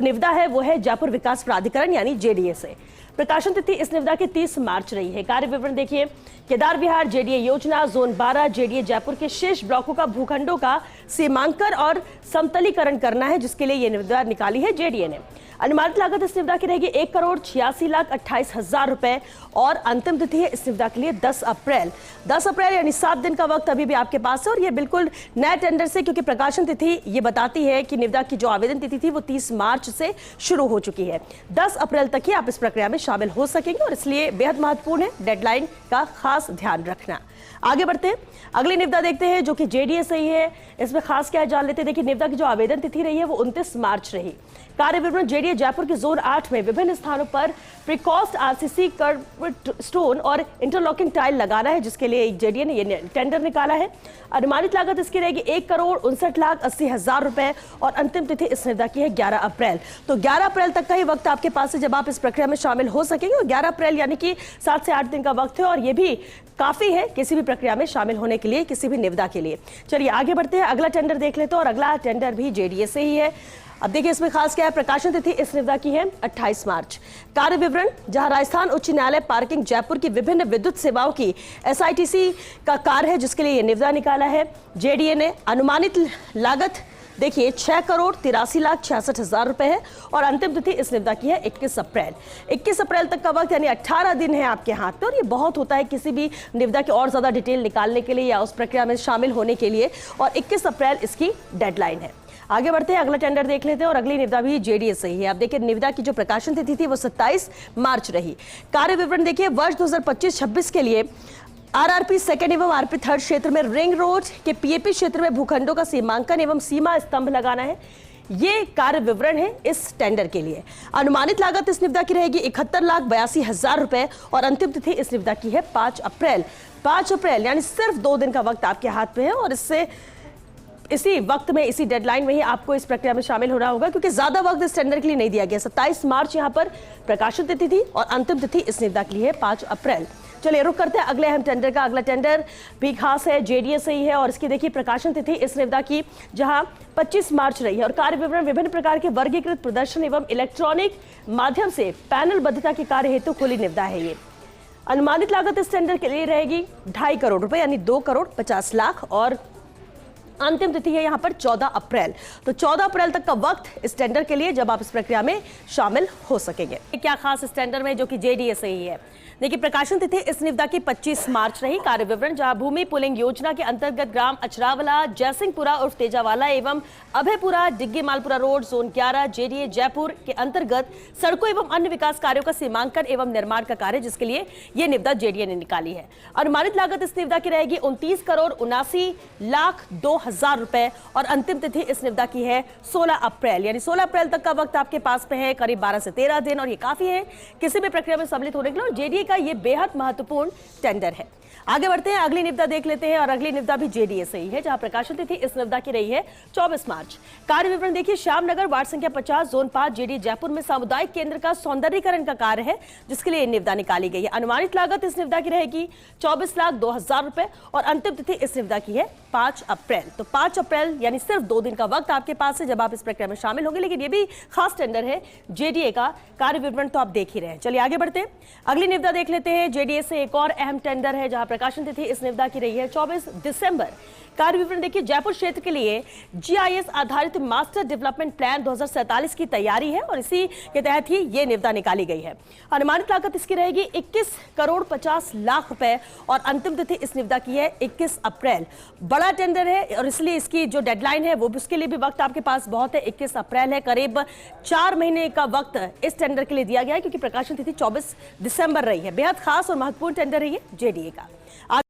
निविदा है वो है जयपुर विकास प्राधिकरण यानी जेडीए से। प्रकाशन तिथि इस निविदा की 30 मार्च रही है। कार्य विवरण देखिए, केदार विहार जेडीए योजना जोन 12 जेडीए जयपुर के शेष ब्लॉकों का भूखंडों का सीमांकन और समतलीकरण करना है, जिसके लिए यह निविदा निकाली है जेडीए ने। अनुमानित लागत इस निविदा की रहेगी 1,86,28,000 रुपए और अंतिम तिथि है इस निविदा के लिए 10 अप्रैल। 10 अप्रैल यानी 7 दिन का वक्त अभी भी आपके पास है और ये बिल्कुल नए टेंडर से, क्योंकि प्रकाशन तिथि ये बताती है कि निविदा की जो आवेदन तिथि थी वो 30 मार्च से शुरू हो चुकी है। 10 अप्रैल तक ही आप इस प्रक्रिया में शामिल हो सकेंगे और इसलिए बेहद महत्वपूर्ण है डेडलाइन का खास ध्यान रखना। आगे बढ़ते हैं, अगली निविदा देखते हैं जो कि जेडीए से ही है। इसमें खास क्या जान लेते हैं। देखिए, निविदा की जो आवेदन तिथि रही है वो 29 मार्च रही। कार्य विवरण जेडीए जयपुर के जोन 8 में विभिन्न स्थानों पर प्रीकॉस्ट आरसीसी कर्व स्टोन और इंटरलॉकिंग टाइल लगाना है, जिसके लिए जेडीए ने ये टेंडर निकाला है। अनुमानित लागत इसकी रहेगी 1,59,80,000 रुपए और अंतिम तिथि इस निविदा की है 11 अप्रैल। तो 11 अप्रैल तक का ही वक्त आपके पास है जब आप इस प्रक्रिया में शामिल हो सकेंगे और 11 अप्रैल यानी कि 7 से 8 दिन का वक्त है और ये भी काफी है किसी भी प्रक्रिया में शामिल होने के लिए, किसी भी निविदा के लिए। चलिए आगे बढ़ते हैं, अगला टेंडर देख लेते हैं और अगला टेंडर भी जेडीए से ही है। अब देखिए इसमें खास क्या है। प्रकाशन तिथि इस निविदा की है 28 मार्च। कार्य विवरण, जहां राजस्थान उच्च न्यायालय पार्किंग जयपुर की विभिन्न विद्युत सेवाओं की एसआईटीसी का कार्य है, जिसके लिए यह निविदा निकाला है जेडीए ने। अनुमानित लागत देखिए 6,83,66,000 रुपए है और अंतिम तिथि इस निविदा की है 21 अप्रैल। 21 अप्रैल तक का वक्त यानी 18 दिन है आपके हाथ में और ये बहुत होता है किसी भी निविदा की और ज्यादा डिटेल निकालने के लिए या उस प्रक्रिया में शामिल होने के लिए, और 21 अप्रैल इसकी डेडलाइन है। आगे बढ़ते हैं, अगला टेंडर देख लेते हैं और अगली निविदा भी जेडीए से ही है। अब देखिए, निविदा की जो प्रकाशन तिथि थी वो 27 मार्च रही। कार्य विवरण देखिए, वर्ष 2025-26 के लिए आरआरपी सेकेंड एवं आरपी थर्ड क्षेत्र में रिंग रोड के पीएपी क्षेत्र में भूखंडों का सीमांकन एवं सीमा स्तंभ लगाना है। ये कार्य विवरण है इस टेंडर के लिए। अनुमानित लागत इस निविदा की रहेगी 71,82,000 रुपए और अंतिम तिथि इस निविदा की है 5 अप्रैल। 5 अप्रैल यानी सिर्फ 2 दिन का वक्त आपके हाथ में है और इससे इसी वक्त में, इसी डेडलाइन में ही आपको इस प्रक्रिया में शामिल होना होगा, क्योंकि ज्यादा वक्त इस टेंडर के लिए नहीं दिया गया। 27 मार्च यहां पर प्रकाशन तिथि थी और अंतिम तिथि इस निविदा के लिए है 5 अप्रैल। चलिए रुक करते हैं अगले अहम टेंडर का। अगला टेंडर भी खास है, जेडीए से ही है और इसकी देखिए प्रकाशन तिथि इस निविदा की जहां 25 मार्च रही है और कार्य विवरण विभिन्न प्रकार के वर्गीकृत प्रदर्शन एवं इलेक्ट्रॉनिक माध्यम से पैनल बद्धता के कार्य हेतु खुली निविदा है ये। अनुमानित लागत इस टेंडर के लिए रहेगी 2.5 करोड़ रुपए यानी 2,50,00,000 और अंतिम तिथि है यहां पर 14 अप्रैल। तो 14 अप्रैल तक का वक्त इस टेंडर के लिए जब आप इस प्रक्रिया में शामिल हो सकेंगे। क्या खास इस टेंडर में जो कि जेडीए से ही है। देखिए, प्रकाशन तिथि इस निविदा की 25 मार्च रही। कार्य विवरण, जहां भूमि पुलिंग योजना के अंतर्गत ग्राम अचरावला, जयसिंहपुरा उर्फ तेजावाला एवं अभयपुरा डिग्गी Malpura road zone 11 JDA Jaipur के अंतर्गत सड़कों एवं अन्य विकास कार्यों का सीमांकन एवं निर्माण का कार्य, जिसके लिए यह निविदा जेडीए ने निकाली है। अनुमानित लागत इस निविदा की रहेगी 29,79,02,000 रुपए और अंतिम तिथि इस निविदा की है 16 अप्रैल यानी 16 अप्रैल तक का वक्त आपके पास में है, करीब 12 से 13 दिन, और ये काफी है किसी भी प्रक्रिया में सम्मिलित होने के लिए और जेडीए का ये बेहद महत्वपूर्ण टेंडर है। आगे बढ़ते हैं, अगली निविदा देख लेते हैं और अगली निविदा भी जेडीए से ही है, जहां प्रकाशन तिथि इस निविदा की रही है 24 मार्च। कार्य विवरण देखिए, श्यामनगर वार्ड संख्या 50 जोन 5 जेडीए जयपुर में सामुदायिक केंद्र का सौंदर्यीकरण का कार्य है, जिसके लिए निविदा निकाली गई है। अनुमानित लागत इस निविदा की रहेगी 24,02,000 रुपए और अंतिम तिथि इस निविदा की है 5 अप्रैल। तो 5 अप्रैल यानी सिर्फ 2 दिन का वक्त आपके पास है जब आप इस प्रक्रिया में शामिल होंगे, लेकिन ये भी खास टेंडर है जेडीए का। कार्य विवरण तो आप देख ही रहे हैं। चलिए आगे बढ़ते हैं, अगली निविदा देख लेते हैं। जेडीए से एक और अहम टेंडर है जहां प्रकाशन तिथि इस निविदा की रही है 24 दिसंबर। कार्य विवरण देखिए, जयपुर क्षेत्र के लिए जीआईएस आधारित मास्टर डेवलपमेंट प्लान 2047 की तैयारी है और इसी के तहत ही ये निविदा निकाली गई है। अनुमानित लागत इसकी रहेगी 21,50,00,000 रुपए और अंतिम तिथि इस निविदा की है 21 अप्रैल। बड़ा टेंडर है और इसलिए इसकी जो डेडलाइन है वो उसके लिए भी वक्त आपके पास बहुत है। 21 अप्रैल है, करीब 4 महीने का वक्त इस टेंडर के लिए दिया गया है, क्योंकि प्रकाशन तिथि 24 दिसंबर रही है। बेहद खास और महत्वपूर्ण टेंडर है ये जेडीए का।